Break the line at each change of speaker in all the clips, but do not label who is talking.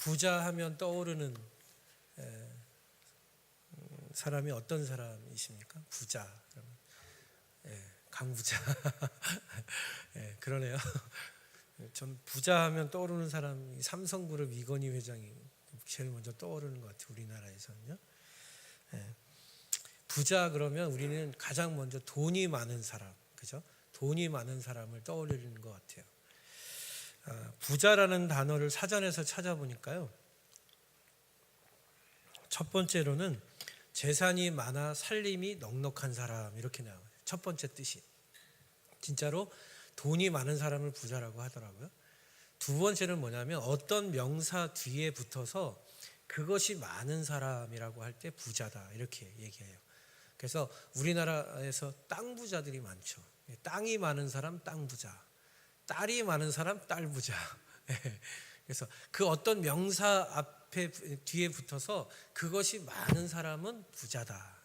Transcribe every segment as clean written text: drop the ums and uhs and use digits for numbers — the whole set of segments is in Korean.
부자 하면 떠오르는 사람이 어떤 사람이십니까? 부자. 강부자. 그러네요. 전 부자 하면 떠오르는 사람이 삼성그룹 이건희 회장이 제일 먼저 떠오르는 것 같아요. 우리나라에서는요. 부자 그러면 우리는 가장 먼저 돈이 많은 사람, 그죠? 돈이 많은 사람을 떠올리는 것 같아요. 부자라는 단어를 사전에서 찾아보니까요. 첫 번째로는 재산이 많아 살림이 넉넉한 사람 이렇게 나와요. 첫 번째 뜻이. 진짜로 돈이 많은 사람을 부자라고 하더라고요. 두 번째는 뭐냐면 어떤 명사 뒤에 붙어서 그것이 많은 사람이라고 할 때 부자다 이렇게 얘기해요. 그래서 우리나라에서 땅 부자들이 많죠. 땅이 많은 사람 땅 부자, 딸이 많은 사람 딸 부자. 그래서 그 어떤 명사 앞에 뒤에 붙어서 그것이 많은 사람은 부자다.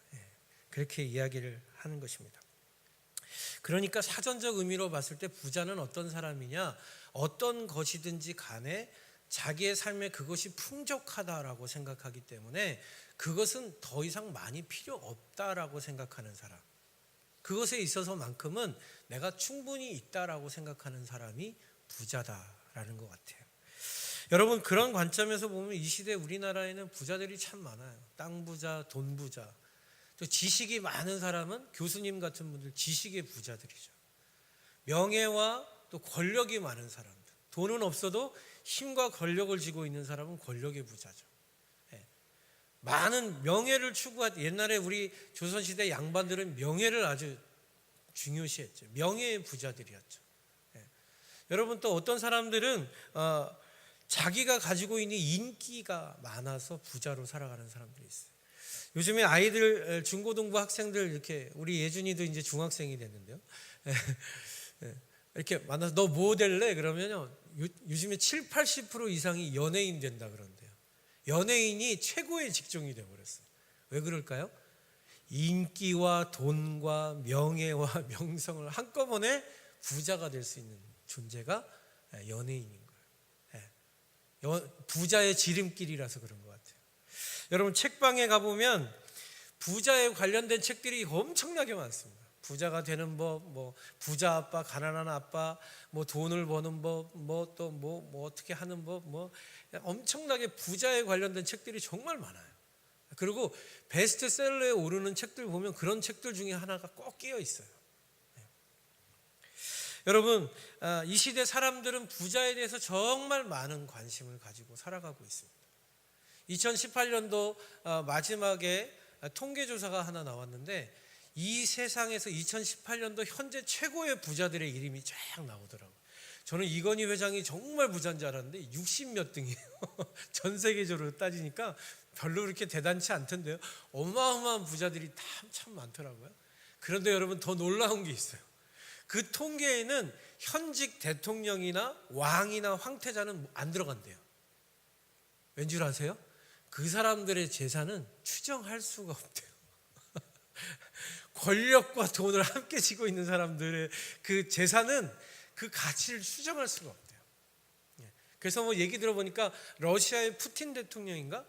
그렇게 이야기를 하는 것입니다. 그러니까 사전적 의미로 봤을 때 부자는 어떤 사람이냐? 어떤 것이든지 간에 자기의 삶에 그것이 풍족하다라고 생각하기 때문에 그것은 더 이상 많이 필요 없다라고 생각하는 사람. 그것에 있어서만큼은 내가 충분히 있다라고 생각하는 사람이 부자다라는 것 같아요. 여러분, 그런 관점에서 보면 이 시대 우리나라에는 부자들이 참 많아요. 땅 부자, 돈 부자. 또 지식이 많은 사람은 교수님 같은 분들 지식의 부자들이죠. 명예와 또 권력이 많은 사람들. 돈은 없어도 힘과 권력을 쥐고 있는 사람은 권력의 부자죠. 많은 명예를 추구한 옛날에 우리 조선시대 양반들은 명예를 아주 중요시했죠. 명예의 부자들이었죠. 여러분 또 어떤 사람들은 자기가 가지고 있는 인기가 많아서 부자로 살아가는 사람들이 있어요. 요즘에 아이들 중고등부 학생들 이렇게 우리 예준이도 이제 중학생이 됐는데요. 이렇게 만나서 너 뭐 될래? 그러면요. 요즘에 7, 80% 이상이 연예인 된다 그런대요. 연예인이 최고의 직종이 되어버렸어요. 왜 그럴까요? 인기와 돈과 명예와 명성을 한꺼번에 부자가 될 수 있는 존재가 연예인인 거예요. 부자의 지름길이라서 그런 것 같아요. 여러분 책방에 가보면 부자에 관련된 책들이 엄청나게 많습니다. 부자가 되는 법, 뭐 부자 아빠, 가난한 아빠, 뭐 돈을 버는 법, 뭐 또 뭐 어떻게 하는 법, 뭐 엄청나게 부자에 관련된 책들이 정말 많아요. 그리고 베스트셀러에 오르는 책들 보면 그런 책들 중에 하나가 꼭 끼어 있어요. 여러분, 이 시대 사람들은 부자에 대해서 정말 많은 관심을 가지고 살아가고 있습니다. 2018년도 마지막에 통계조사가 하나 나왔는데 이 세상에서 2018년도 현재 최고의 부자들의 이름이 쫙 나오더라고요. 저는 이건희 회장이 정말 부자인 줄 알았는데 60몇 등이에요. 전 세계적으로 따지니까 별로 그렇게 대단치 않던데요. 어마어마한 부자들이 참 많더라고요. 그런데 여러분 더 놀라운 게 있어요. 그 통계에는 현직 대통령이나 왕이나 황태자는 안 들어간대요. 왠 줄 아세요? 그 사람들의 재산은 추정할 수가 없대요. 권력과 돈을 함께 쥐고 있는 사람들의 그 재산은 그 가치를 추정할 수가 없대요. 그래서 뭐 얘기 들어보니까 러시아의 푸틴 대통령인가?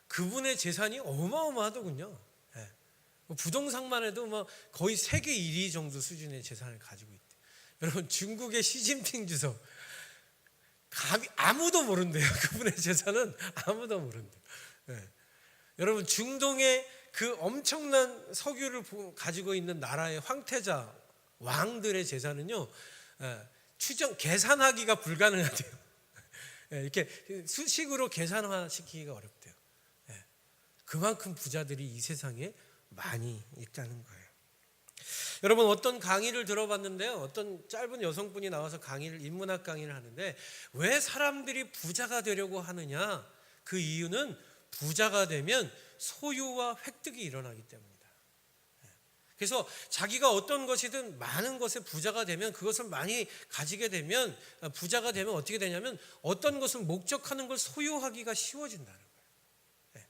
그분의 재산이 어마어마하더군요. 부동산만 해도 뭐 거의 세계 1위 정도 수준의 재산을 가지고 있대요. 여러분 중국의 시진핑 주석 감히 아무도 모른대요. 그분의 재산은 아무도 모른대요. 여러분 중동의 그 엄청난 석유를 가지고 있는 나라의 황태자 왕들의 재산은요 계산하기가 불가능하대요. 이렇게 수식으로 계산화시키기가 어렵대요. 그만큼 부자들이 이 세상에 많이 있다는 거예요. 여러분 어떤 강의를 들어봤는데요. 어떤 짧은 여성분이 나와서 인문학 강의를 하는데 왜 사람들이 부자가 되려고 하느냐? 그 이유는 부자가 되면 소유와 획득이 일어나기 때문이다. 그래서 자기가 어떤 것이든 많은 것에 부자가 되면 그것을 많이 가지게 되면 부자가 되면 어떻게 되냐면 어떤 것을 목적하는 걸 소유하기가 쉬워진다는 거예요.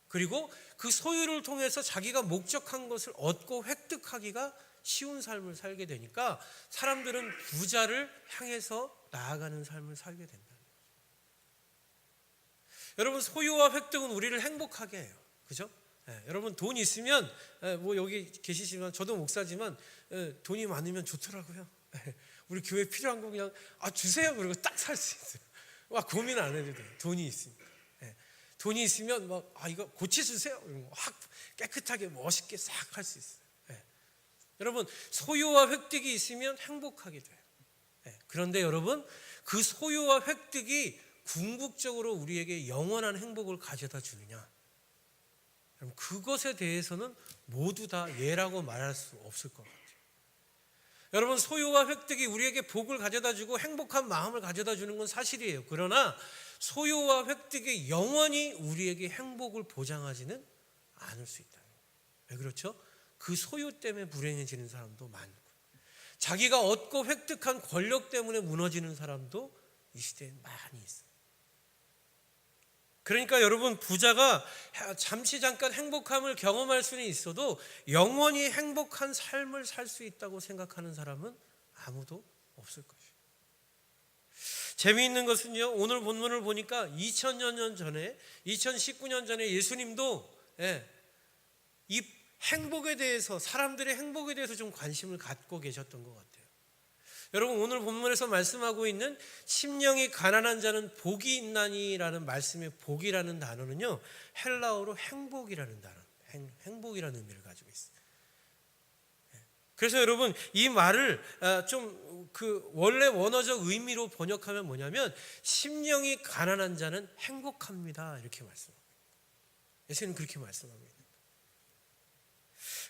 그리고 그 소유를 통해서 자기가 목적한 것을 얻고 획득하기가 쉬운 삶을 살게 되니까 사람들은 부자를 향해서 나아가는 삶을 살게 된다. 여러분 소유와 획득은 우리를 행복하게 해요. 그죠? 여러분 돈 있으면 뭐 여기 계시지만 저도 목사지만 돈이 많으면 좋더라고요. 우리 교회 필요한 거 그냥 주세요 그리고 딱 살 수 있어요. 와 고민 안 해도 돼요. 돈이 있으니까. 돈이 있으면 막 이거 고쳐주세요. 확 깨끗하게 멋있게 싹 할 수 있어요. 여러분 소유와 획득이 있으면 행복하게 돼요. 그런데 여러분 그 소유와 획득이 궁극적으로 우리에게 영원한 행복을 가져다 주느냐? 여러분 그것에 대해서는 모두 다 예라고 말할 수 없을 것 같아요. 여러분 소유와 획득이 우리에게 복을 가져다 주고 행복한 마음을 가져다 주는 건 사실이에요. 그러나 소유와 획득이 영원히 우리에게 행복을 보장하지는 않을 수 있다. 왜 그렇죠? 그 소유 때문에 불행해지는 사람도 많고 자기가 얻고 획득한 권력 때문에 무너지는 사람도 이 시대에 많이 있어요. 그러니까 여러분 부자가 잠시 잠깐 행복함을 경험할 수는 있어도 영원히 행복한 삶을 살 수 있다고 생각하는 사람은 아무도 없을 것이에요. 재미있는 것은요, 오늘 본문을 보니까 2000년 전에 2019년 전에 예수님도 이 행복에 대해서 사람들의 행복에 대해서 좀 관심을 갖고 계셨던 것 같아요. 여러분 오늘 본문에서 말씀하고 있는 심령이 가난한 자는 복이 있나니라는 말씀의 복이라는 단어는요 헬라어로 행복이라는 단어, 행복이라는 의미를 가지고 있어요. 그래서 여러분 이 말을 좀 그 원래 원어적 의미로 번역하면 뭐냐면 심령이 가난한 자는 행복합니다 이렇게 말씀합니다. 예수님은 그렇게 말씀하고 있는 거예요.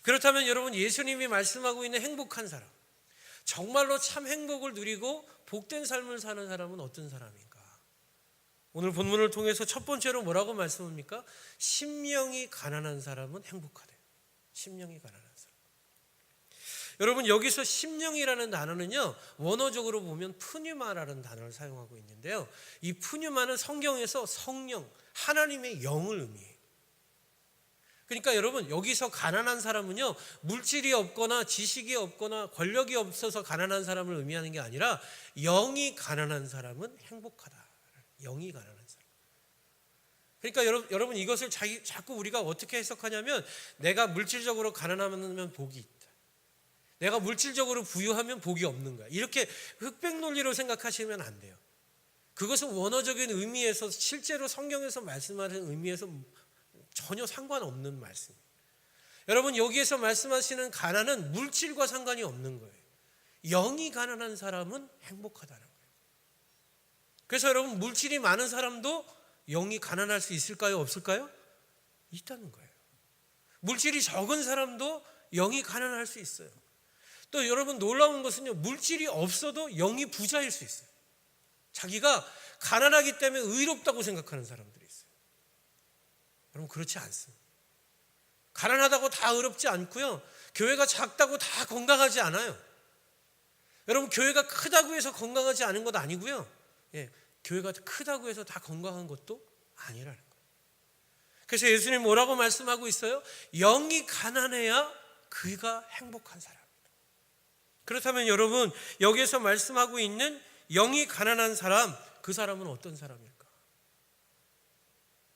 그렇다면 여러분 예수님이 말씀하고 있는 행복한 사람, 정말로 참 행복을 누리고 복된 삶을 사는 사람은 어떤 사람인가? 오늘 본문을 통해서 첫 번째로 뭐라고 말씀합니까? 심령이 가난한 사람은 행복하대요. 심령이 가난한 사람. 여러분 여기서 심령이라는 단어는요 원어적으로 보면 푸뉴마라는 단어를 사용하고 있는데요, 이 푸뉴마는 성경에서 성령, 하나님의 영을 의미해요. 그러니까 여러분 여기서 가난한 사람은요 물질이 없거나 지식이 없거나 권력이 없어서 가난한 사람을 의미하는 게 아니라 영이 가난한 사람은 행복하다. 영이 가난한 사람. 그러니까 여러분 이것을 자꾸 우리가 어떻게 해석하냐면 내가 물질적으로 가난하면 복이 있다, 내가 물질적으로 부유하면 복이 없는 거야, 이렇게 흑백 논리로 생각하시면 안 돼요. 그것은 원어적인 의미에서 실제로 성경에서 말씀하는 의미에서 전혀 상관없는 말씀이에요. 여러분 여기에서 말씀하시는 가난은 물질과 상관이 없는 거예요. 영이 가난한 사람은 행복하다는 거예요. 그래서 여러분 물질이 많은 사람도 영이 가난할 수 있을까요? 없을까요? 있다는 거예요. 물질이 적은 사람도 영이 가난할 수 있어요. 또 여러분 놀라운 것은요 물질이 없어도 영이 부자일 수 있어요. 자기가 가난하기 때문에 의롭다고 생각하는 사람들이 있어요. 여러분 그렇지 않습니다. 가난하다고 다 의롭지 않고요, 교회가 작다고 다 건강하지 않아요. 여러분 교회가 크다고 해서 건강하지 않은 것 아니고요, 교회가 크다고 해서 다 건강한 것도 아니라는 거예요. 그래서 예수님 뭐라고 말씀하고 있어요? 영이 가난해야 그가 행복한 사람입니다. 그렇다면 여러분 여기에서 말씀하고 있는 영이 가난한 사람, 그 사람은 어떤 사람일까?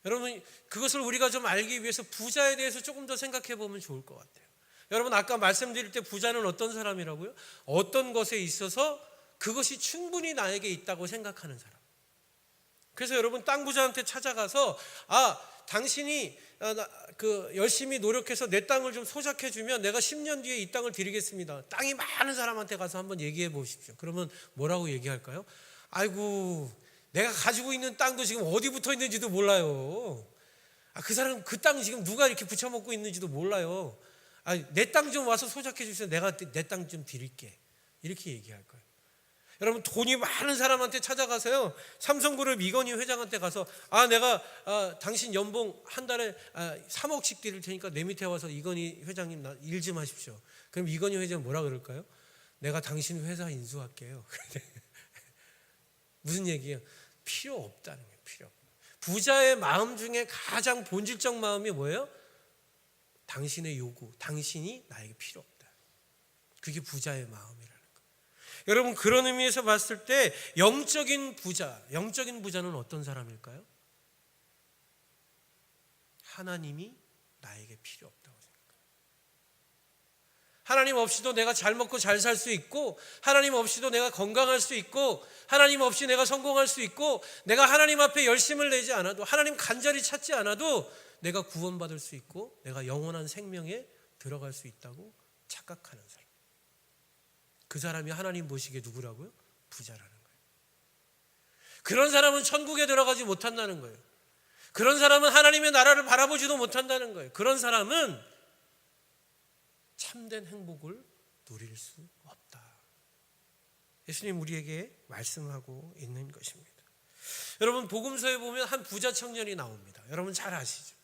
여러분 그것을 우리가 좀 알기 위해서 부자에 대해서 조금 더 생각해 보면 좋을 것 같아요. 여러분 아까 말씀드릴 때 부자는 어떤 사람이라고요? 어떤 것에 있어서 그것이 충분히 나에게 있다고 생각하는 사람. 그래서 여러분 땅 부자한테 찾아가서 당신이 열심히 노력해서 내 땅을 좀 소작해 주면 내가 10년 뒤에 이 땅을 드리겠습니다. 땅이 많은 사람한테 가서 한번 얘기해 보십시오. 그러면 뭐라고 얘기할까요? 아이고 내가 가지고 있는 땅도 지금 어디 붙어 있는지도 몰라요. 그 사람 그 땅 지금 누가 이렇게 붙여먹고 있는지도 몰라요. 내 땅 좀 와서 소작해 주세요. 내가 내 땅 좀 드릴게. 이렇게 얘기할 거예요. 여러분 돈이 많은 사람한테 찾아가서요, 삼성그룹 이건희 회장한테 가서 내가 당신 연봉 한 달에 3억씩 드릴 테니까 내 밑에 와서 이건희 회장님 일 좀 하십시오. 그럼 이건희 회장 뭐라 그럴까요? 내가 당신 회사 인수할게요. 무슨 얘기예요? 필요 없다는 거예요. 필요 없다. 부자의 마음 중에 가장 본질적 마음이 뭐예요? 당신의 요구, 당신이 나에게 필요 없다. 그게 부자의 마음이라는 거예요. 여러분 그런 의미에서 봤을 때 영적인 부자는 어떤 사람일까요? 하나님이 나에게 필요 없다고 생각해요. 하나님 없이도 내가 잘 먹고 잘 살 수 있고, 하나님 없이도 내가 건강할 수 있고, 하나님 없이 내가 성공할 수 있고, 내가 하나님 앞에 열심을 내지 않아도, 하나님 간절히 찾지 않아도 내가 구원받을 수 있고, 내가 영원한 생명에 들어갈 수 있다고 착각하는 사람. 그 사람이 하나님 보시기에 누구라고요? 부자라는 거예요. 그런 사람은 천국에 들어가지 못한다는 거예요. 그런 사람은 하나님의 나라를 바라보지도 못한다는 거예요. 그런 사람은 참된 행복을 누릴 수 없다. 예수님 우리에게 말씀하고 있는 것입니다. 여러분, 복음서에 보면 한 부자 청년이 나옵니다. 여러분 잘 아시죠?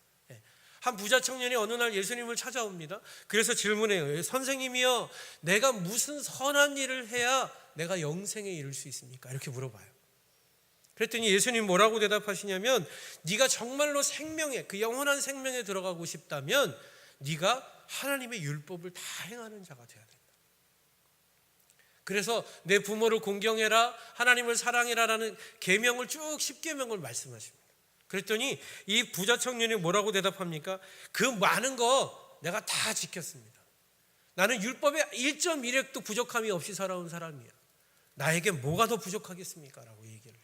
한 부자 청년이 어느 날 예수님을 찾아옵니다. 그래서 질문해요. 선생님이여, 내가 무슨 선한 일을 해야 내가 영생에 이를 수 있습니까? 이렇게 물어봐요. 그랬더니 예수님 뭐라고 대답하시냐면, 네가 정말로 생명에, 그 영원한 생명에 들어가고 싶다면 네가 하나님의 율법을 다 행하는 자가 되어야 된다. 그래서 내 부모를 공경해라, 하나님을 사랑해라라는 계명을 쭉 10계명을 말씀하십니다. 그랬더니 이 부자 청년이 뭐라고 대답합니까? 그 많은 거 내가 다 지켰습니다. 나는 율법에 1.1획도 부족함이 없이 살아온 사람이야. 나에게 뭐가 더 부족하겠습니까? 라고 얘기를 해요.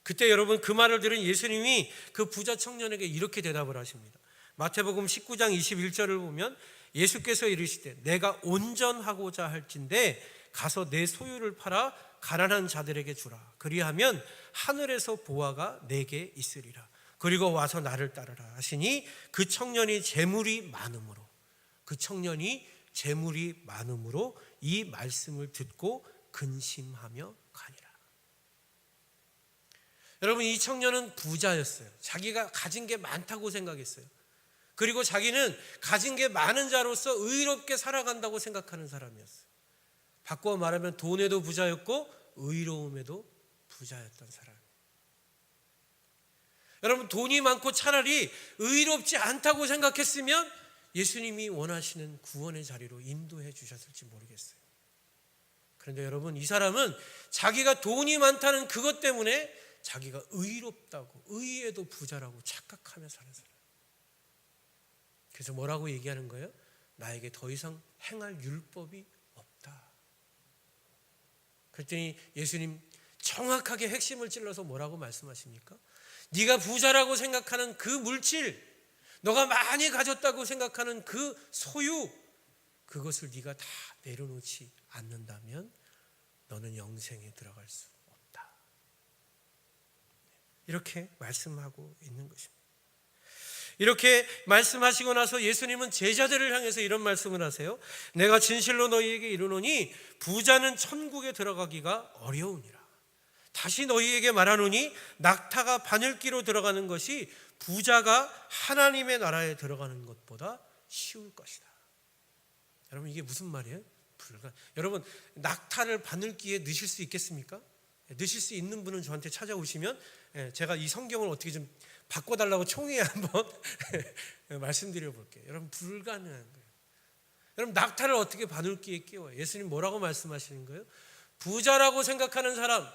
그때 여러분, 그 말을 들은 예수님이 그 부자 청년에게 이렇게 대답을 하십니다. 마태복음 19장 21절을 보면 예수께서 이르시되 내가 온전하고자 할진대 가서 내 소유를 팔아 가난한 자들에게 주라. 그리하면 하늘에서 보화가 내게 있으리라. 그리고 와서 나를 따르라 하시니 그 청년이 재물이 많음으로 이 말씀을 듣고 근심하며 가니라. 여러분, 이 청년은 부자였어요. 자기가 가진 게 많다고 생각했어요. 그리고 자기는 가진 게 많은 자로서 의롭게 살아간다고 생각하는 사람이었어요. 바꿔 말하면 돈에도 부자였고 의로움에도 부자였던 사람. 여러분, 돈이 많고 차라리 의롭지 않다고 생각했으면 예수님이 원하시는 구원의 자리로 인도해 주셨을지 모르겠어요. 그런데 여러분, 이 사람은 자기가 돈이 많다는 그것 때문에 자기가 의롭다고, 의에도 부자라고 착각하며 사는 사람. 그래서 뭐라고 얘기하는 거예요? 나에게 더 이상 행할 율법이 없다. 그랬더니 예수님 정확하게 핵심을 찔러서 뭐라고 말씀하십니까? 네가 부자라고 생각하는 그 물질, 너가 많이 가졌다고 생각하는 그 소유, 그것을 네가 다 내려놓지 않는다면 너는 영생에 들어갈 수 없다. 이렇게 말씀하고 있는 것입니다. 이렇게 말씀하시고 나서 예수님은 제자들을 향해서 이런 말씀을 하세요. 내가 진실로 너희에게 이르노니 부자는 천국에 들어가기가 어려우니라. 다시 너희에게 말하노니 낙타가 바늘기로 들어가는 것이 부자가 하나님의 나라에 들어가는 것보다 쉬울 것이다. 여러분, 이게 무슨 말이에요? 여러분, 낙타를 바늘기에 넣으실 수 있겠습니까? 넣으실 수 있는 분은 저한테 찾아오시면 제가 이 성경을 어떻게 좀 바꿔달라고 총회에 한번 말씀드려 볼게요. 여러분, 불가능한 거예요. 여러분, 낙타를 어떻게 바늘기에 끼워요? 예수님 뭐라고 말씀하시는 거예요? 부자라고 생각하는 사람,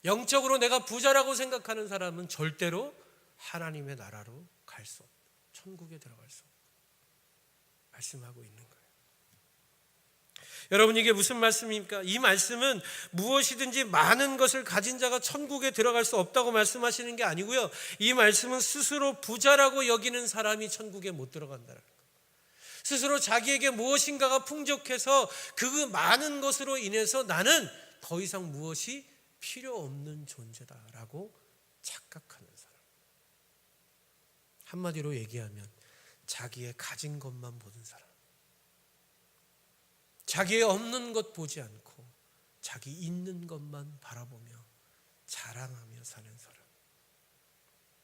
영적으로 내가 부자라고 생각하는 사람은 절대로 하나님의 나라로 갈 수 없다. 천국에 들어갈 수 없다. 말씀하고 있는 거예요. 여러분, 이게 무슨 말씀입니까? 이 말씀은 무엇이든지 많은 것을 가진 자가 천국에 들어갈 수 없다고 말씀하시는 게 아니고요. 이 말씀은 스스로 부자라고 여기는 사람이 천국에 못 들어간다는 거예요. 스스로 자기에게 무엇인가가 풍족해서 그 많은 것으로 인해서 나는 더 이상 무엇이 필요 없는 존재다라고 착각하는 사람. 한마디로 얘기하면 자기의 가진 것만 보는 사람. 자기의 없는 것 보지 않고 자기 있는 것만 바라보며 자랑하며 사는 사람.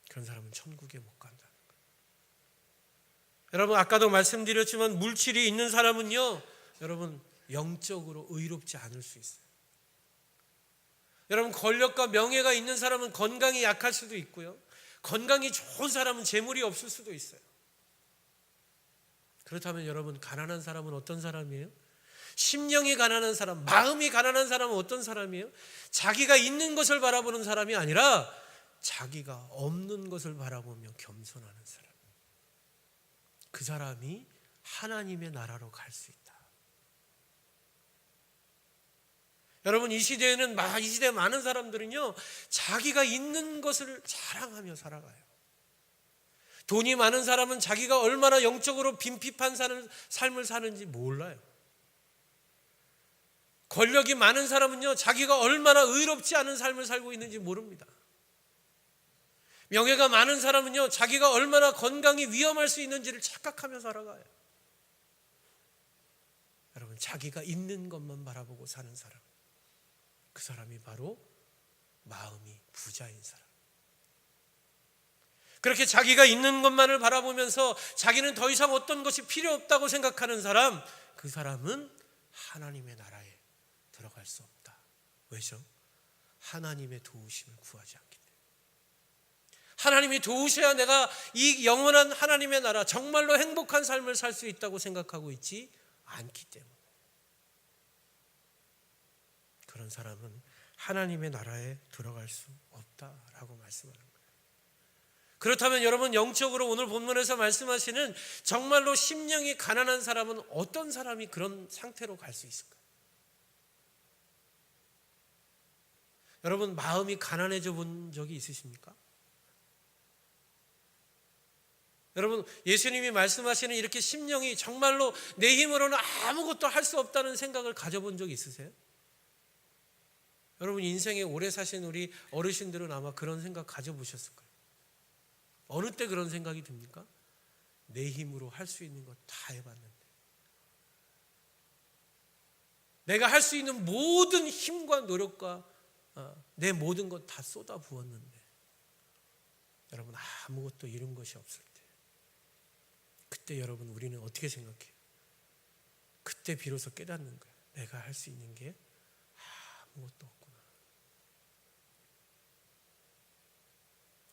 그런 사람은 천국에 못 간다는 거예요. 여러분, 아까도 말씀드렸지만 물질이 있는 사람은요, 여러분, 영적으로 의롭지 않을 수 있어요. 여러분, 권력과 명예가 있는 사람은 건강이 약할 수도 있고요, 건강이 좋은 사람은 재물이 없을 수도 있어요. 그렇다면 여러분, 가난한 사람은 어떤 사람이에요? 심령이 가난한 사람, 마음이 가난한 사람은 어떤 사람이에요? 자기가 있는 것을 바라보는 사람이 아니라 자기가 없는 것을 바라보며 겸손하는 사람, 그 사람이 하나님의 나라로 갈 수 있다. 여러분, 이 시대에 많은 사람들은요, 자기가 있는 것을 자랑하며 살아가요. 돈이 많은 사람은 자기가 얼마나 영적으로 빈핍한 삶을 사는지 몰라요. 권력이 많은 사람은요, 자기가 얼마나 의롭지 않은 삶을 살고 있는지 모릅니다. 명예가 많은 사람은요, 자기가 얼마나 건강이 위험할 수 있는지를 착각하며 살아가요. 여러분, 자기가 있는 것만 바라보고 사는 사람, 그 사람이 바로 마음이 부자인 사람. 그렇게 자기가 있는 것만을 바라보면서 자기는 더 이상 어떤 것이 필요 없다고 생각하는 사람, 그 사람은 하나님의 나라에 들어갈 수 없다. 왜죠? 하나님의 도우심을 구하지 않기 때문에. 하나님이 도우셔야 내가 이 영원한 하나님의 나라, 정말로 행복한 삶을 살 수 있다고 생각하고 있지 않기 때문에. 그런 사람은 하나님의 나라에 들어갈 수 없다라고 말씀하는 거예요. 그렇다면 여러분, 영적으로 오늘 본문에서 말씀하시는 정말로 심령이 가난한 사람은 어떤 사람이 그런 상태로 갈 수 있을까요? 여러분, 마음이 가난해져 본 적이 있으십니까? 여러분, 예수님이 말씀하시는 이렇게 심령이 정말로 내 힘으로는 아무것도 할 수 없다는 생각을 가져본 적 있으세요? 여러분, 인생에 오래 사신 우리 어르신들은 아마 그런 생각 가져보셨을 거예요. 어느 때 그런 생각이 듭니까? 내 힘으로 할 수 있는 것 다 해봤는데, 내가 할 수 있는 모든 힘과 노력과 내 모든 것 다 쏟아 부었는데, 여러분, 아무것도 이룬 것이 없을 때, 그때 여러분, 우리는 어떻게 생각해요? 그때 비로소 깨닫는 거예요. 내가 할 수 있는 게 아무것도 없구나.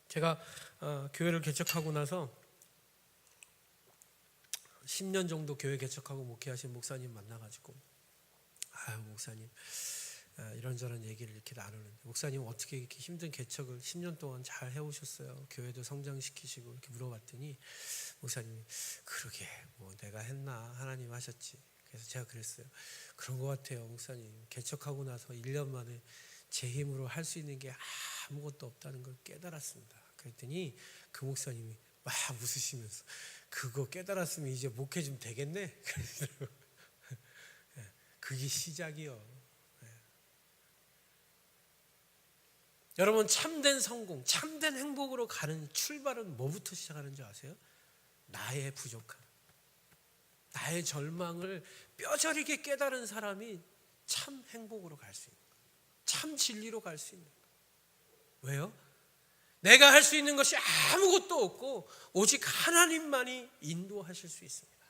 제가 교회를 개척하고 나서 10년 정도 교회 개척하고 목회하신 목사님 만나가지고, 목사님 이런저런 얘기를 이렇게 나누는데, 목사님 어떻게 이렇게 힘든 개척을 10년 동안 잘 해오셨어요? 교회도 성장시키시고, 이렇게 물어봤더니 목사님이, 그러게 뭐 내가 했나, 하나님 하셨지. 그래서 제가 그랬어요. 그런 것 같아요, 목사님. 개척하고 나서 1년 만에 제 힘으로 할 수 있는 게 아무것도 없다는 걸 깨달았습니다. 그랬더니 그 목사님이 막 웃으시면서, 그거 깨달았으면 이제 목회 좀 되겠네. 그게 시작이요. 여러분, 참된 성공, 참된 행복으로 가는 출발은 뭐부터 시작하는 줄 아세요? 나의 부족함, 나의 절망을 뼈저리게 깨달은 사람이 참 행복으로 갈 수 있는 거예요. 참 진리로 갈 수 있는 거예요. 왜요? 내가 할 수 있는 것이 아무것도 없고 오직 하나님만이 인도하실 수 있습니다.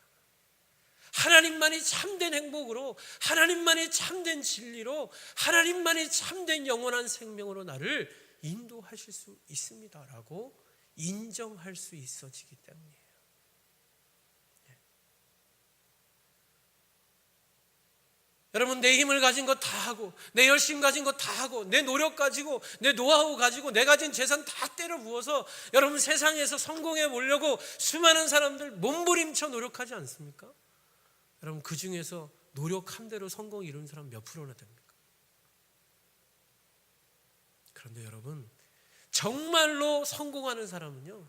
하나님만이 참된 행복으로, 하나님만이 참된 진리로, 하나님만이 참된 영원한 생명으로 나를 인도하실 수 있습니다라고 인정할 수 있어지기 때문이에요. 여러분, 내 힘을 가진 거 다 하고, 내 열심 가진 거 다 하고, 내 노력 가지고, 내 노하우 가지고, 내 가진 재산 다 때려 부어서 여러분, 세상에서 성공해 보려고 수많은 사람들 몸부림쳐 노력하지 않습니까? 여러분, 그 중에서 노력한 대로 성공 이룬 사람 몇 프로나 됩니까? 그런데 여러분, 정말로 성공하는 사람은요,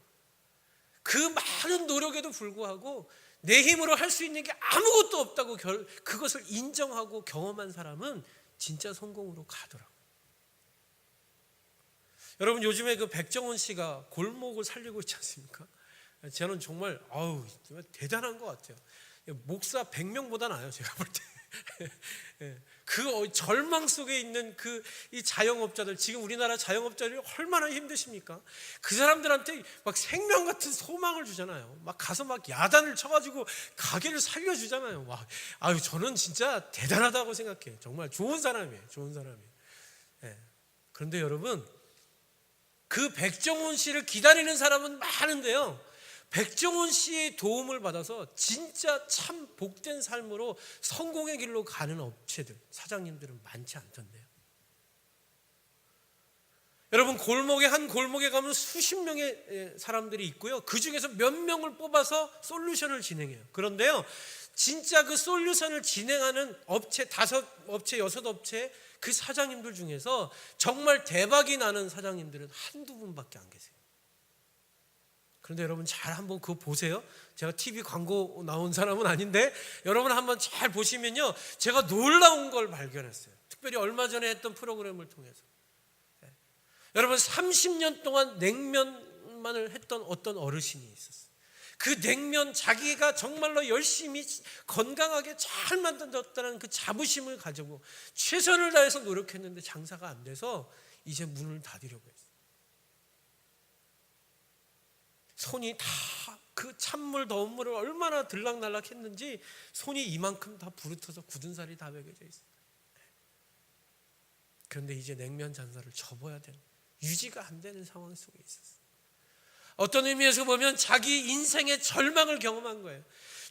그 많은 노력에도 불구하고 내 힘으로 할 수 있는 게 아무것도 없다고 그것을 인정하고 경험한 사람은 진짜 성공으로 가더라고요. 여러분, 요즘에 그 백정원 씨가 골목을 살리고 있지 않습니까? 저는 정말 정말 대단한 것 같아요. 목사 100명보다 나아요, 제가 볼 때. 그 절망 속에 있는 이 자영업자들, 지금 우리나라 자영업자들이 얼마나 힘드십니까? 그 사람들한테 막 생명 같은 소망을 주잖아요. 막 가서 막 야단을 쳐가지고 가게를 살려주잖아요. 저는 진짜 대단하다고 생각해요. 정말 좋은 사람이에요, 좋은 사람이에요. 그런데 여러분, 그 백정원 씨를 기다리는 사람은 많은데요, 백정원 씨의 도움을 받아서 진짜 참 복된 삶으로 성공의 길로 가는 업체들, 사장님들은 많지 않던데요. 여러분, 한 골목에 가면 수십 명의 사람들이 있고요. 그 중에서 몇 명을 뽑아서 솔루션을 진행해요. 그런데요, 진짜 그 솔루션을 진행하는 업체 5업체, 6업체 그 사장님들 중에서 정말 대박이 나는 사장님들은 한두 분밖에 안 계세요. 그런데 여러분 잘 한번 그거 보세요. 제가 TV 광고 나온 사람은 아닌데 여러분 한번 잘 보시면요, 제가 놀라운 걸 발견했어요. 특별히 얼마 전에 했던 프로그램을 통해서. 여러분, 30년 동안 냉면만을 했던 어떤 어르신이 있었어요. 그 냉면 자기가 정말로 열심히 건강하게 잘 만들었다는 그 자부심을 가지고 최선을 다해서 노력했는데 장사가 안 돼서 이제 문을 닫으려고 했어요. 손이 다 그 찬물 더운 물을 얼마나 들락날락 했는지 손이 이만큼 다 부르터서 굳은 살이 다 베겨져 있어요. 그런데 이제 냉면 장사를 접어야 되는, 유지가 안 되는 상황 속에 있었어요. 어떤 의미에서 보면 자기 인생의 절망을 경험한 거예요.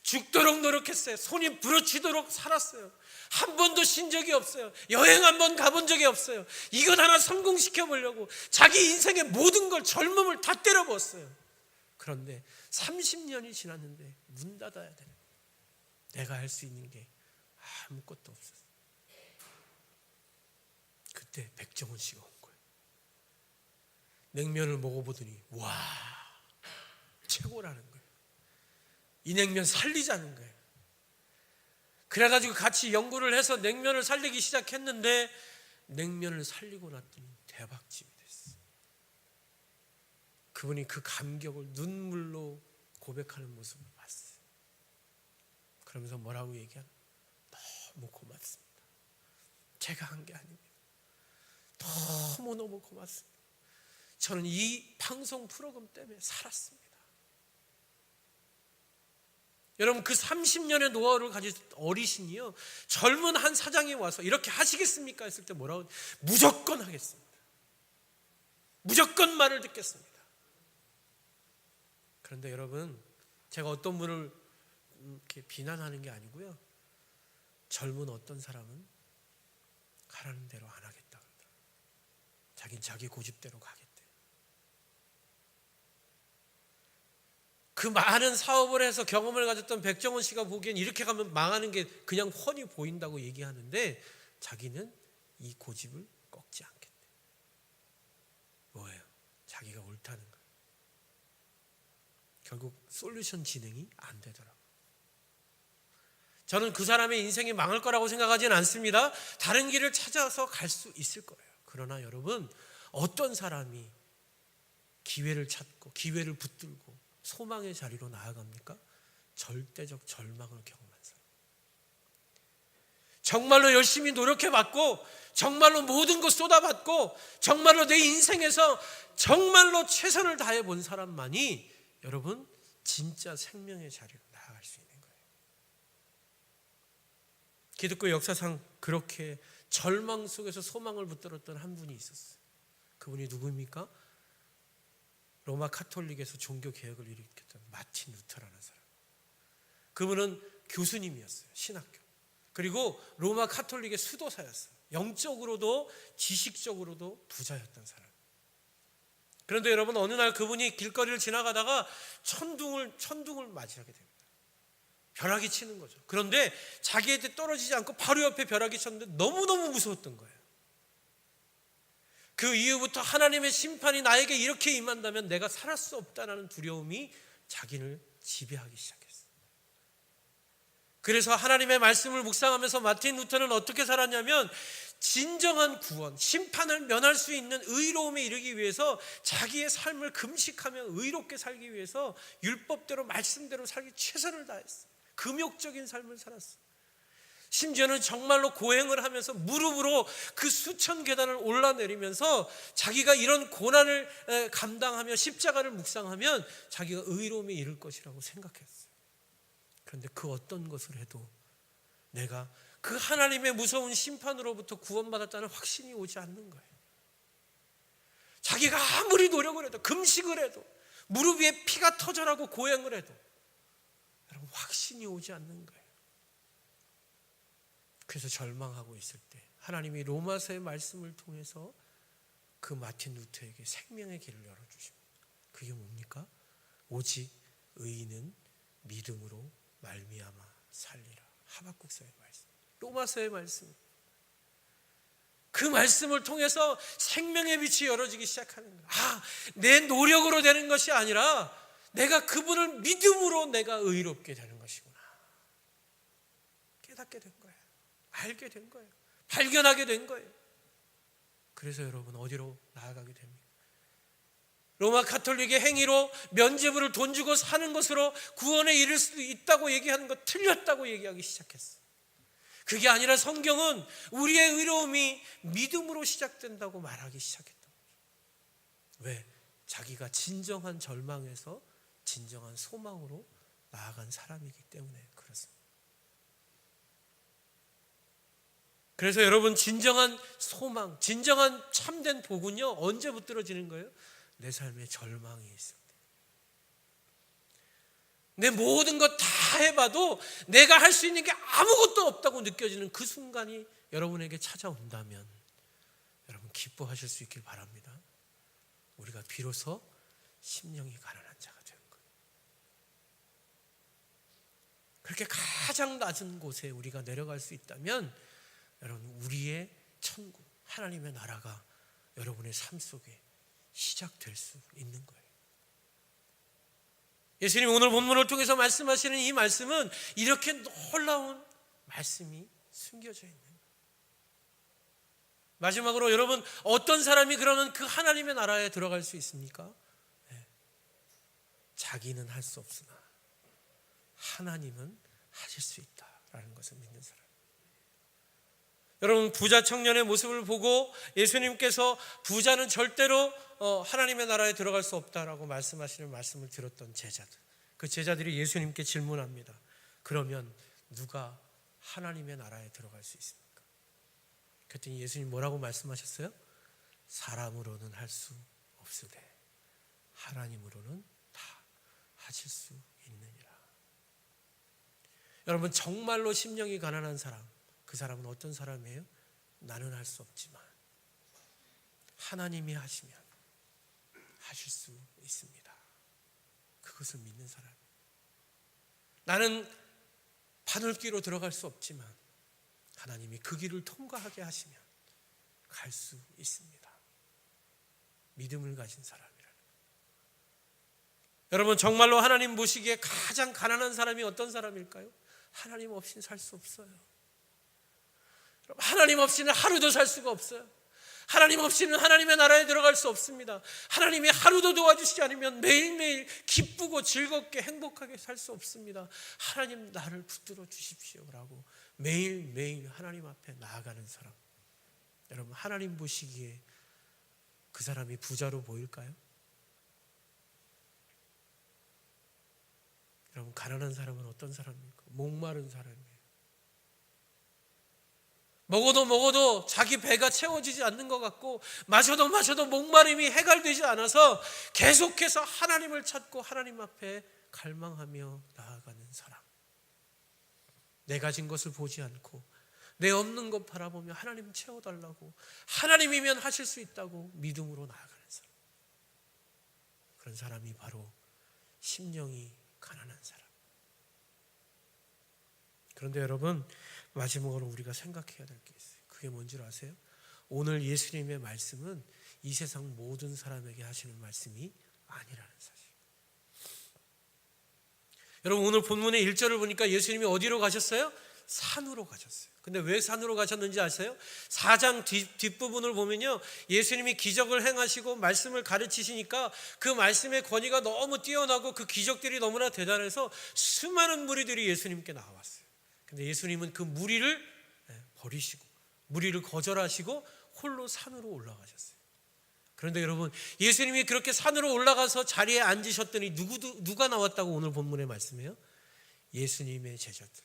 죽도록 노력했어요. 손이 부러지도록 살았어요. 한 번도 쉰 적이 없어요. 여행 한 번 가본 적이 없어요. 이것 하나 성공시켜 보려고 자기 인생의 모든 걸, 젊음을 다 때려부었어요. 그런데 30년이 지났는데 문 닫아야 되는, 내가 할 수 있는 게 아무것도 없었어요. 그때 백정원 씨가 온 거예요. 냉면을 먹어보더니 와, 최고라는 거예요. 이 냉면 살리자는 거예요. 그래가지고 같이 연구를 해서 냉면을 살리기 시작했는데 냉면을 살리고 났더니 대박집이 됐어요. 그분이 그 감격을 눈물로 고백하는 모습을 봤어요. 그러면서 뭐라고 얘기하나? 너무 고맙습니다. 제가 한 게 아닙니다. 너무너무 고맙습니다. 저는 이 방송 프로그램 때문에 살았습니다. 여러분, 그 30년의 노하우를 가진 어르신이요, 젊은 한 사장이 와서 이렇게 하시겠습니까? 했을 때 뭐라고? 무조건 하겠습니다. 무조건 말을 듣겠습니다. 그런데 여러분, 제가 어떤 분을 이렇게 비난하는 게 아니고요, 젊은 어떤 사람은 가라는 대로 안 하겠다 그러더라고요. 자긴 자기 고집대로 가겠대. 그 많은 사업을 해서 경험을 가졌던 백정원 씨가 보기엔 이렇게 가면 망하는 게 그냥 훤히 보인다고 얘기하는데 자기는 이 고집을 꺾지 않겠대. 뭐예요? 자기가 옳다는 거예요. 결국 솔루션 진행이 안 되더라고요. 저는 그 사람의 인생이 망할 거라고 생각하지는 않습니다. 다른 길을 찾아서 갈 수 있을 거예요. 그러나 여러분, 어떤 사람이 기회를 찾고 기회를 붙들고 소망의 자리로 나아갑니까? 절대적 절망을 경험한 사람. 정말로 열심히 노력해봤고, 정말로 모든 것 쏟아봤고, 정말로 내 인생에서 정말로 최선을 다해본 사람만이 여러분 진짜 생명의 자리로 나아갈 수 있는 거예요. 기독교 역사상 그렇게 절망 속에서 소망을 붙들었던 한 분이 있었어요. 그분이 누구입니까? 로마 카톨릭에서 종교 개혁을 일으켰던 마틴 루터라는 사람. 그분은 교수님이었어요. 신학교. 그리고 로마 카톨릭의 수도사였어요. 영적으로도 지식적으로도 부자였던 사람. 그런데 여러분, 어느 날 그분이 길거리를 지나가다가 천둥을 맞이하게 됩니다. 벼락이 치는 거죠. 그런데 자기한테 떨어지지 않고 바로 옆에 벼락이 쳤는데 너무너무 무서웠던 거예요. 그 이후부터 하나님의 심판이 나에게 이렇게 임한다면 내가 살할 수 없다는 두려움이 자기를 지배하기 시작했어요. 그래서 하나님의 말씀을 묵상하면서 마틴 루터는 어떻게 살았냐면, 진정한 구원, 심판을 면할 수 있는 의로움에 이르기 위해서 자기의 삶을 금식하며 의롭게 살기 위해서 율법대로 말씀대로 살기 최선을 다했어요. 금욕적인 삶을 살았어요. 심지어는 정말로 고행을 하면서 무릎으로 그 수천 계단을 올라내리면서 자기가 이런 고난을 감당하며 십자가를 묵상하면 자기가 의로움에 이를 것이라고 생각했어요. 그런데 그 어떤 것을 해도 내가 그 하나님의 무서운 심판으로부터 구원받았다는 확신이 오지 않는 거예요. 자기가 아무리 노력을 해도, 금식을 해도, 무릎 위에 피가 터져라고 고행을 해도 여러분 확신이 오지 않는 거예요. 그래서 절망하고 있을 때 하나님이 로마서의 말씀을 통해서 그 마틴 루터에게 생명의 길을 열어주십니다. 그게 뭡니까? 오직 의인은 믿음으로 말미암아 살리라. 하박국서의 말씀, 로마서의 말씀. 그 말씀을 통해서 생명의 빛이 열어지기 시작하는 거예요. 내 노력으로 되는 것이 아니라 내가 그분을 믿음으로 내가 의롭게 되는 것이구나. 깨닫게 된 거예요. 알게 된 거예요. 발견하게 된 거예요. 그래서 여러분 어디로 나아가게 됩니까? 로마 가톨릭의 행위로 면죄부를 돈 주고 사는 것으로 구원에 이를 수도 있다고 얘기하는 것 틀렸다고 얘기하기 시작했어요. 그게 아니라 성경은 우리의 의로움이 믿음으로 시작된다고 말하기 시작했던 거죠. 왜? 자기가 진정한 절망에서 진정한 소망으로 나아간 사람이기 때문에 그렇습니다. 그래서 여러분, 진정한 소망, 진정한 참된 복은요, 언제 붙들어지는 거예요? 내 삶에 절망이 있을 때. 내 모든 것 다 해봐도 내가 할 수 있는 게 아무것도 없다고 느껴지는 그 순간이 여러분에게 찾아온다면 여러분 기뻐하실 수 있길 바랍니다. 우리가 비로소 심령이 가난한 자가 된 거예요. 그렇게 가장 낮은 곳에 우리가 내려갈 수 있다면 여러분, 우리의 천국, 하나님의 나라가 여러분의 삶 속에 시작될 수 있는 거예요. 예수님 오늘 본문을 통해서 말씀하시는 이 말씀은 이렇게 놀라운 말씀이 숨겨져 있는 거예요. 마지막으로 여러분, 어떤 사람이 그러면 그 하나님의 나라에 들어갈 수 있습니까? 네. 자기는 할 수 없으나 하나님은 하실 수 있다라는 것을 믿는 사람. 여러분, 부자 청년의 모습을 보고 예수님께서 부자는 절대로 하나님의 나라에 들어갈 수 없다라고 말씀하시는 말씀을 들었던 제자들, 그 제자들이 예수님께 질문합니다. 그러면 누가 하나님의 나라에 들어갈 수 있습니까? 그랬더니 예수님 뭐라고 말씀하셨어요? 사람으로는 할 수 없으되 하나님으로는 다 하실 수 있느니라. 여러분, 정말로 심령이 가난한 사람, 그 사람은 어떤 사람이에요? 나는 할 수 없지만 하나님이 하시면 하실 수 있습니다. 그것을 믿는 사람. 나는 바늘귀로 들어갈 수 없지만 하나님이 그 길을 통과하게 하시면 갈 수 있습니다. 믿음을 가진 사람이라는 거예요. 여러분, 정말로 하나님 보시기에 가장 가난한 사람이 어떤 사람일까요? 하나님 없이는 살 수 없어요. 하나님 없이는 하루도 살 수가 없어요. 하나님 없이는 하나님의 나라에 들어갈 수 없습니다. 하나님이 하루도 도와주시지 않으면 매일매일 기쁘고 즐겁게 행복하게 살 수 없습니다. 하나님, 나를 붙들어 주십시오라고 매일매일 하나님 앞에 나아가는 사람. 여러분, 하나님 보시기에 그 사람이 부자로 보일까요? 여러분, 가난한 사람은 어떤 사람입니까? 목마른 사람이에요. 먹어도 자기 배가 채워지지 않는 것 같고, 마셔도 목마름이 해결되지 않아서 계속해서 하나님을 찾고 하나님 앞에 갈망하며 나아가는 사람. 내 가진 것을 보지 않고 내 없는 것 바라보며 하나님 채워달라고, 하나님이면 하실 수 있다고 믿음으로 나아가는 사람. 그런 사람이 바로 심령이 가난한 사람. 그런데 여러분, 마지막으로 우리가 생각해야 될 게 있어요. 그게 뭔지 아세요? 오늘 예수님의 말씀은 이 세상 모든 사람에게 하시는 말씀이 아니라는 사실. 여러분, 오늘 본문의 1절을 보니까 예수님이 어디로 가셨어요? 산으로 가셨어요. 근데 왜 산으로 가셨는지 아세요? 4장 뒷부분을 보면요, 예수님이 기적을 행하시고 말씀을 가르치시니까 그 말씀의 권위가 너무 뛰어나고 그 기적들이 너무나 대단해서 수많은 무리들이 예수님께 나왔어요. 근데 예수님은 그 무리를 버리시고, 무리를 거절하시고 홀로 산으로 올라가셨어요. 그런데 여러분, 예수님이 그렇게 산으로 올라가서 자리에 앉으셨더니 누가 나왔다고 오늘 본문에 말씀해요? 예수님의 제자들,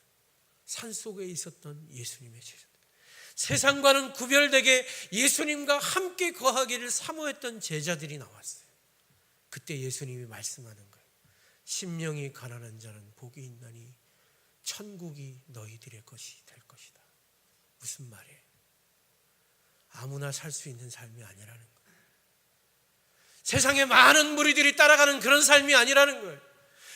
산속에 있었던 예수님의 제자들, 세상과는 구별되게 예수님과 함께 거하기를 사모했던 제자들이 나왔어요. 그때 예수님이 말씀하는 거예요. 심령이 가난한 자는 복이 있나니 천국이 너희들의 것이 될 것이다. 무슨 말이에요? 아무나 살 수 있는 삶이 아니라는 거예요. 세상에 많은 무리들이 따라가는 그런 삶이 아니라는 거예요.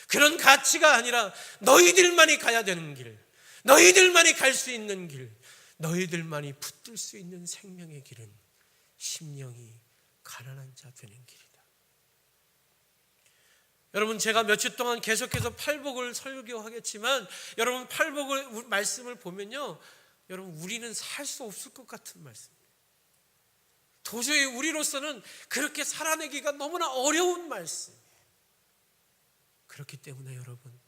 그런 가치가 아니라 너희들만이 가야 되는 길, 너희들만이 갈 수 있는 길, 너희들만이 붙들 수 있는 생명의 길은 심령이 가난한 자 되는 길이다. 여러분, 제가 며칠 동안 계속해서 팔복을 설교하겠지만 여러분, 팔복을 말씀을 보면요, 여러분, 우리는 살 수 없을 것 같은 말씀이에요. 도저히 우리로서는 그렇게 살아내기가 너무나 어려운 말씀이에요. 그렇기 때문에 여러분,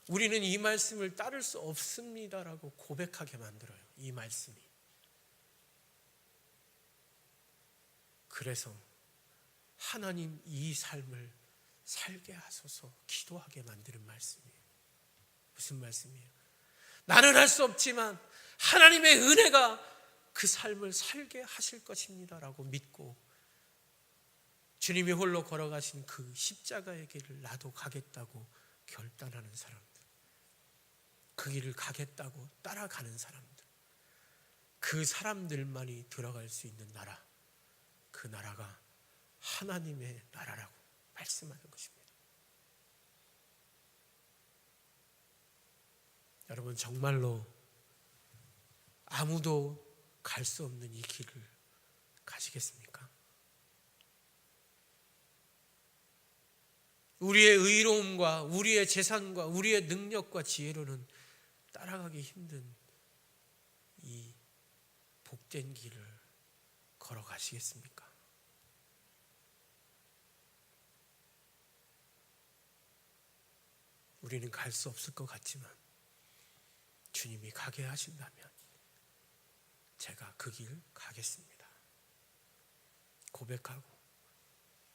우리는 이 말씀을 따를 수 없습니다라고 고백하게 만들어요. 이 말씀이. 그래서 하나님, 이 삶을 살게 하소서 기도하게 만드는 말씀이에요. 무슨 말씀이에요? 나는 할 수 없지만 하나님의 은혜가 그 삶을 살게 하실 것입니다 라고 믿고 주님이 홀로 걸어가신 그 십자가의 길을 나도 가겠다고 결단하는 사람들, 그 길을 가겠다고 따라가는 사람들, 그 사람들만이 들어갈 수 있는 나라, 그 나라가 하나님의 나라라고 말씀하는 것입니다. 여러분, 정말로 아무도 갈 수 없는 이 길을 가시겠습니까? 우리의 의로움과 우리의 재산과 우리의 능력과 지혜로는 따라가기 힘든 이 복된 길을 걸어가시겠습니까? 우리는 갈 수 없을 것 같지만 주님이 가게 하신다면 제가 그 길 가겠습니다. 고백하고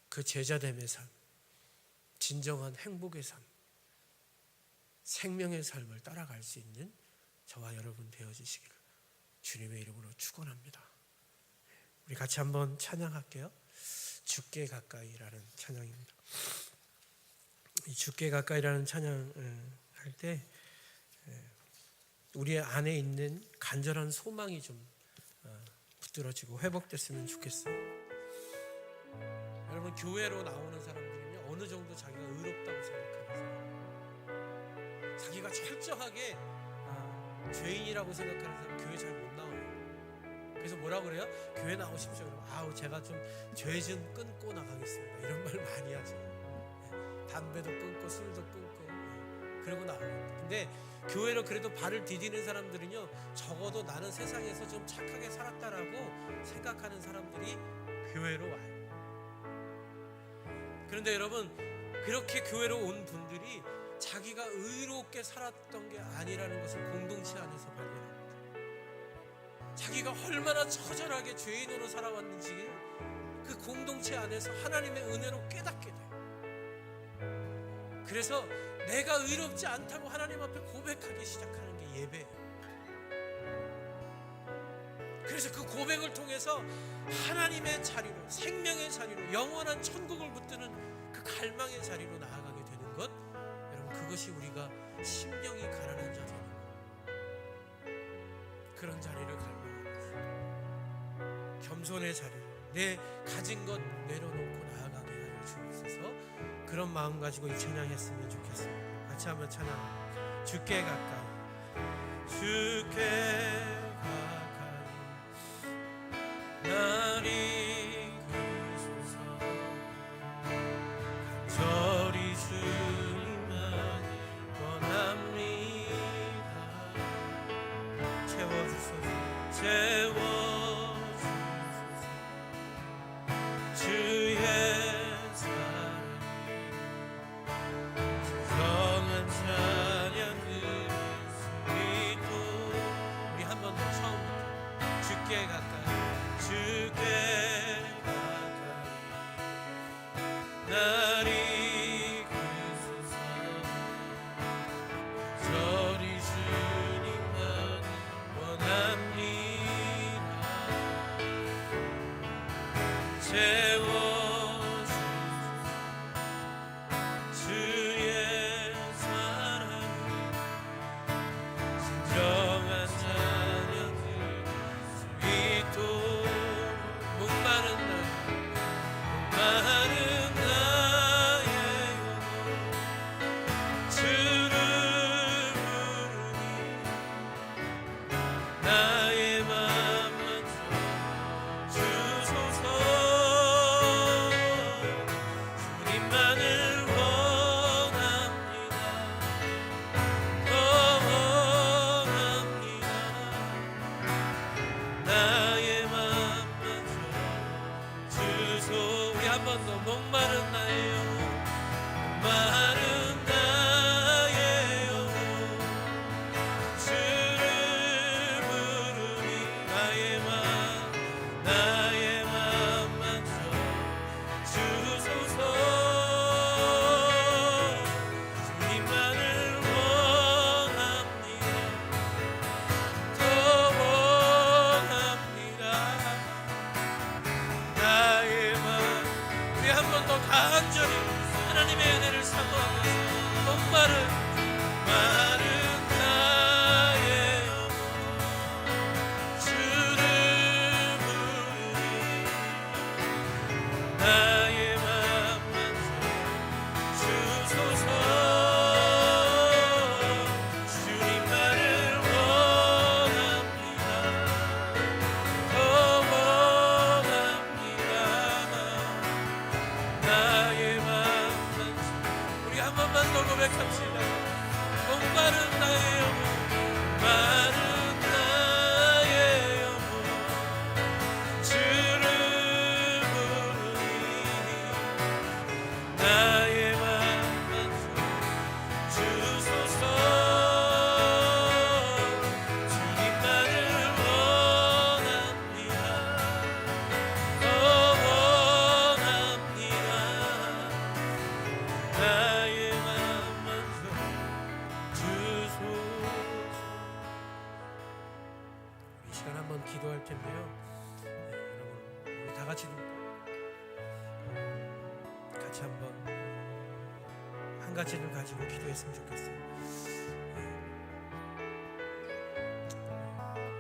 그 제자됨의 삶, 진정한 행복의 삶, 생명의 삶을 따라갈 수 있는 저와 여러분 되어주시기를 주님의 이름으로 축원합니다. 우리 같이 한번 찬양할게요. 주께 가까이라는 찬양입니다. 이 주께 가까이라는 찬양을 할 때 우리 안에 있는 간절한 소망이 좀 붙들어지고 회복됐으면 좋겠어요. 여러분, 교회로 나오는 사람들은요, 어느 정도 자기가 의롭다고 생각하는 사람, 자기가 철저하게 죄인이라고 생각하는 사람 교회 잘 못 나와요. 그래서 뭐라 그래요? 교회 나오십시오. 그러면 아우, 제가 좀 죄 좀 끊고 나가겠습니다, 이런 말 많이 하죠. 담배도 끊고 술도 끊고 그러고 나오는데, 근데 교회로 그래도 발을 디디는 사람들은요, 적어도 나는 세상에서 좀 착하게 살았다라고 생각하는 사람들이 교회로 와요. 그런데 여러분, 그렇게 교회로 온 분들이 자기가 의롭게 살았던 게 아니라는 것을 공동체 안에서 발견합니다. 자기가 얼마나 처절하게 죄인으로 살아왔는지 그 공동체 안에서 하나님의 은혜로 깨닫게 돼요. 그래서 내가 의롭지 않다고 하나님 앞에 고백하기 시작하는 게 예배예요. 그래서 그 고백을 통해서 하나님의 자리로, 생명의 자리로, 영원한 천국을 붙드는 그 갈망의 자리로 나아가게 되는 것, 여러분, 그것이 우리가 심령이 가난한 자 되는 것, 그런 자리를 갈망하는 것, 겸손의 자리로 내 가진 것 내려놓고 나아가게 하여 주옵소서. 그런 마음 가지고 이 찬양했으면 좋겠습니다. 같이 한번 찬양. 주께 가까이, 주께 가까이 날 이끄소서. 간절히 주님만을 원합니다. 채워주소서, 채워주소서. 주의 목마른 간절히 하나님의 은혜를 사모하면서 목마른 나의 영혼 주를 부르니 나의 맘만 주소서 주님만을 원합니다. 더 원합니다. 나의 맘만 우리 한 번만 더 고백합시다. 목마른 나의 영혼 마른 나의 영혼 주를 부르니 나의 맘만 주소서 주님만을 원합니다. 더 원합니다. 나의 맘만 주소서. 이 시간 한번 기도할 텐데요. 여러분 우리 다 같이 한번 한 가지를 가지고 기도했으면 좋겠어요.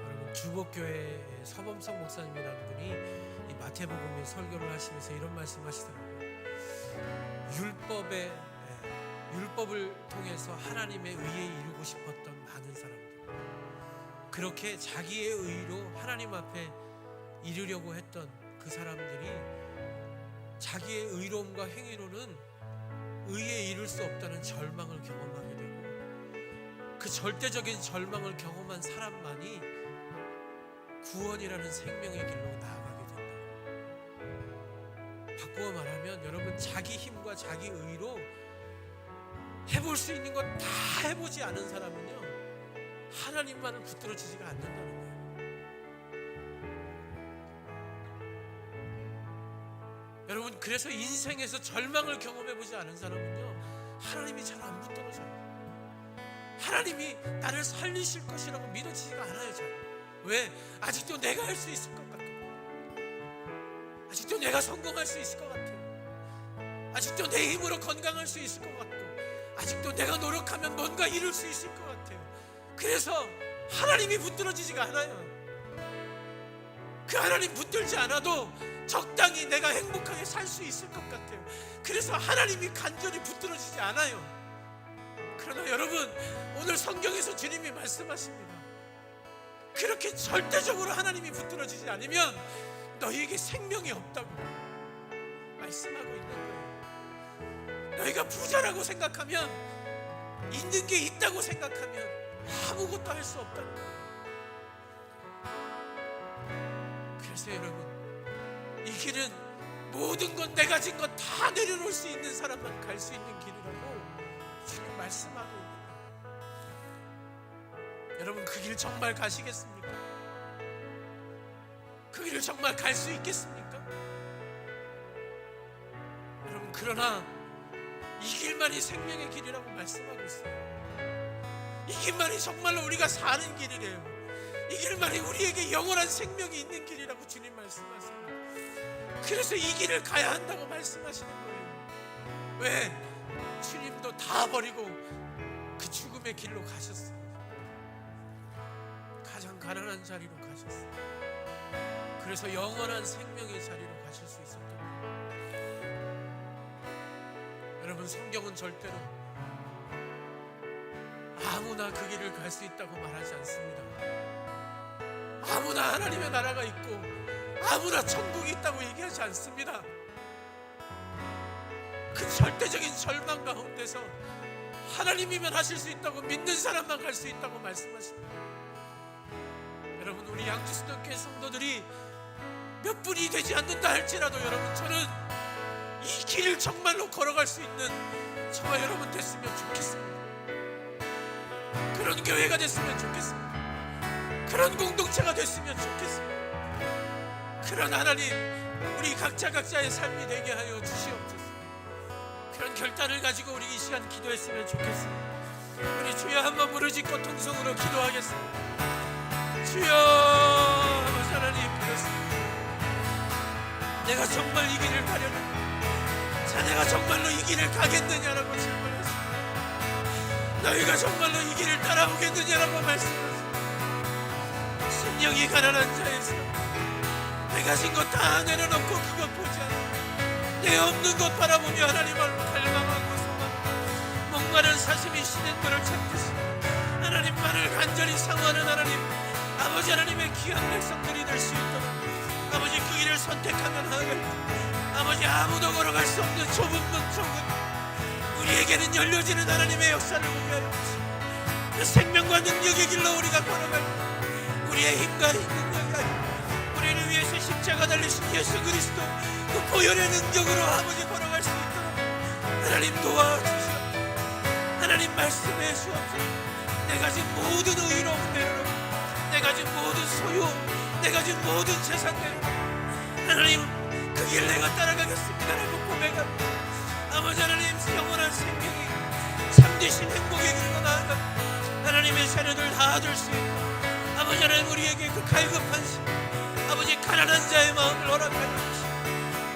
여러분 주복교회 서범석 목사님이라는 분이 이 마태복음의 설교를 하시면서 이런 말씀하시더라고요. 율법을 통해서 하나님의 의에 이루고 싶었던 많은 사람들, 그렇게 자기의 의로 하나님 앞에 이르려고 했던 그 사람들이 자기의 의로움과 행위로는 의에 이룰 수 없다는 절망을 경험하게 되고, 그 절대적인 절망을 경험한 사람만이 구원이라는 생명의 길로 나아가게 된다. 바꾸어 말하면 여러분, 자기 힘과 자기 의로 해볼 수 있는 것 다 해보지 않은 사람은요, 하나님만을 붙들어지지가 않는다는 거예요. 여러분, 그래서 인생에서 절망을 경험해보지 않은 사람은요, 하나님이 잘 안 붙들어져요. 하나님이 나를 살리실 것이라고 믿어지지가 않아요. 잘. 왜? 아직도 내가 할 수 있을 것 같고, 아직도 내가 성공할 수 있을 것 같아요. 아직도 내 힘으로 건강할 수 있을 것 같고, 아직도 내가 노력하면 뭔가 이룰 수 있을 것 같아요. 그래서 하나님이 붙들어지지가 않아요. 그 하나님 붙들지 않아도 적당히 내가 행복하게 살 수 있을 것 같아요. 그래서 하나님이 간절히 붙들어지지 않아요. 그러나 여러분, 오늘 성경에서 주님이 말씀하십니다. 그렇게 절대적으로 하나님이 붙들어지지 않으면 너희에게 생명이 없다고 말씀하고 있는 거예요. 너희가 부자라고 생각하면, 있는 게 있다고 생각하면 아무것도 할 수 없다는 거예요. 그래서 여러분, 이 길은 모든 것, 내가 가진 것 다 내려놓을 수 있는 사람만 갈 수 있는 길이라고 주님 말씀하고 있는 거예요. 여러분, 그 길 정말 가시겠습니까? 그 길을 정말 갈 수 있겠습니까? 여러분, 그러나 이 길만이 생명의 길이라고 말씀하고 있어요. 이 길만이 정말로 우리가 사는 길이래요. 이 길만이 우리에게 영원한 생명이 있는 길이라고 주님 말씀하세요. 그래서 이 길을 가야 한다고 말씀하시는 거예요. 왜? 주님도 다 버리고 그 죽음의 길로 가셨어요. 가장 가난한 자리로 가셨어요. 그래서 영원한 생명의 자리로 가실 수 있었던 거예요. 여러분, 성경은 절대로 아무나 그 길을 갈 수 있다고 말하지 않습니다. 아무나 하나님의 나라가 있고 아무나 천국이 있다고 얘기하지 않습니다. 그 절대적인 절망 가운데서 하나님이면 하실 수 있다고 믿는 사람만 갈 수 있다고 말씀하십니다. 여러분, 우리 양주수도교회 성도들이 몇 분이 되지 않는다 할지라도 여러분, 저는 이 길을 정말로 걸어갈 수 있는 저와 여러분 됐으면 좋겠습니다. 그런 교회가 됐으면 좋겠습니다. 그런 공동체가 됐으면 좋겠습니다. 그런 하나님, 우리 각자의 삶이 되게 하여 주시옵소서. 그런 결단을 가지고 우리 이 시간 기도했으면 좋겠습니다. 우리 주여 한번 부르짖고 통성으로 기도하겠습니다. 주여, 아버지 하나님, 그렇습니다. 내가 정말 이 길을 가려는 자네가 정말로 이 길을 가겠느냐라고 질문했습니다. 너희가 정말로 이 길을 따라오겠느냐라고 말씀하셨습니다. 심령이 가난한 자에서 내 가진 것 다 내려놓고 그것 보지 않아 내 없는 것 바라보며 하나님을 갈망하고 소망하고 목마른 사슴이 쉬는 것을 찾듯이 하나님만을 간절히 사모하는 하나님, 아버지 하나님의 귀한 백성들이 될 수 있도록 아버지 그 길을 선택하면 하겠다. 아버지 아무도 걸어갈 수 없는 좁은 문 쪽은 우리에게는 열려지는 하나님의 역사를 보게 하여 주시고 그 생명과 능력의 길로 우리가 걸어갈 때 우리의 힘과 능력이 아니라 우리를 위해서 십자가 달리신 예수 그리스도 그 보혈의 능력으로 아버지 걸어갈 수 있도록 하나님 도와주시옵소서. 하나님 말씀해 주옵소서. 내 가진 모든 의로 내려놓고 내 가진 모든 소유, 내 가진 모든 재산 내려놓고 하나님 그 길 내가 따라가겠습니다라고 고백합니다. 아버지 하나님, 영원한 생명이 참되신 행복의 길로 나아가 하나님의 자녀들 다 될 수 있고 아버지 하나님 우리에게 그 갈급한 심, 아버지 가난한 자의 마음을 허락하여 주시고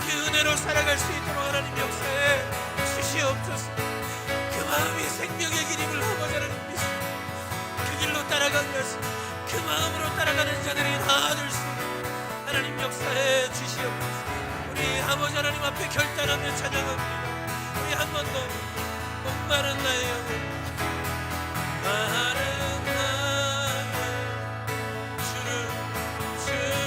그 은혜로 살아갈 수 있도록 하나님 역사에 주시옵소서. 그 마음이 생명의 길임을 아버지 하나님 믿습니다. 그 길로 따라가기 위해서 그 마음으로 따라가는 자들이 다 될 수 있도록 하나님 역사에 주시옵소서. 우리 아버지 하나님 앞에 결단하며 찬양합니다. 우리 한 번 더 목마른 나의 영혼 마른 나의 주를 부르니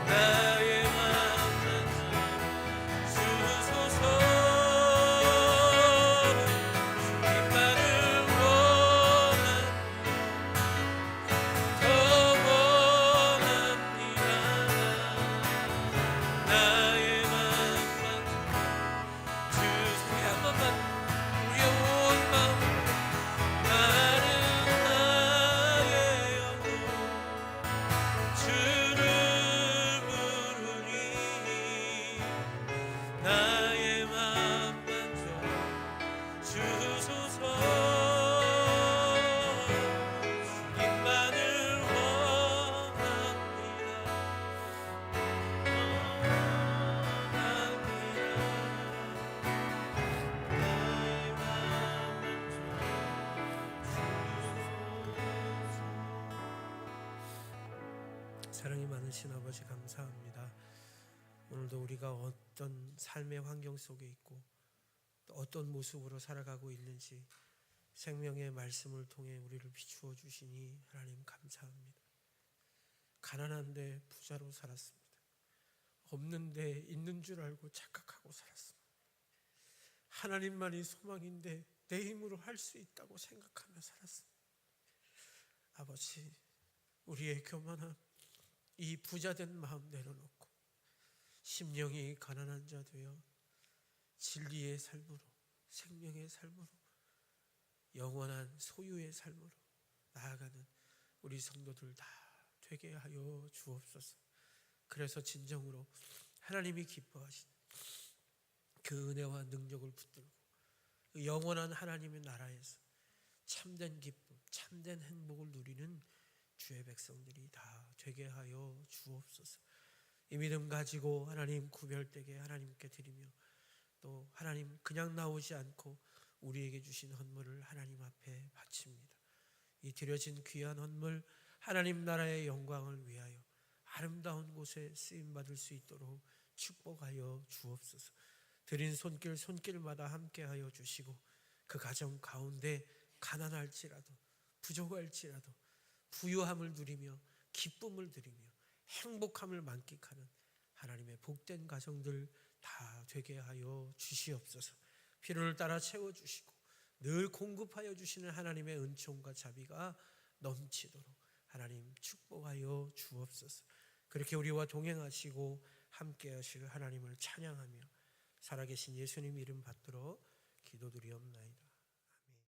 나의 맘 주소서. 주님만을 원합니다. 더 원합니다. 나의 맘만 주소서. 한 번만 우리의 온 마음 마른 나의 영혼 주를 부르니 나의 맘만 주소서. 주님만을 원합니다. 나의 맘만 주소서. 사랑이 많으신 아버지 감사합니다. 오늘도 우리가 어떤 삶의 환경 속에 있고 또 어떤 모습으로 살아가고 있는지 생명의 말씀을 통해 우리를 비추어 주시니 하나님 감사합니다. 가난한데 부자로 살았습니다. 없는데 있는 줄 알고 착각하고 살았습니다. 하나님만이 소망인데 내 힘으로 할 수 있다고 생각하며 살았습니다. 아버지, 우리의 교만함, 이 부자된 마음 내려놓고 심령이 가난한 자 되어 진리의 삶으로, 생명의 삶으로, 영원한 소유의 삶으로 나아가는 우리 성도들 다 되게 하여 주옵소서. 그래서 진정으로 하나님이 기뻐하시는 그 은혜와 능력을 붙들고 그 영원한 하나님의 나라에서 참된 기쁨, 참된 행복을 누리는 주의 백성들이 다 되게 하여 주옵소서. 이 믿음 가지고 하나님 구별되게 하나님께 드리며 또 하나님 그냥 나오지 않고 우리에게 주신 헌물을 하나님 앞에 바칩니다. 이 드려진 귀한 헌물 하나님 나라의 영광을 위하여 아름다운 곳에 쓰임받을 수 있도록 축복하여 주옵소서. 드린 손길마다 함께하여 주시고 그 가정 가운데 가난할지라도 부족할지라도 부유함을 누리며 기쁨을 누리며 행복함을 만끽하는 하나님의 복된 가정들 다 되게 하여 주시옵소서. 필요를 따라 채워주시고 늘 공급하여 주시는 하나님의 은총과 자비가 넘치도록 하나님 축복하여 주옵소서. 그렇게 우리와 동행하시고 함께 하실 하나님을 찬양하며 살아계신 예수님 이름 받들어 기도드리옵나이다.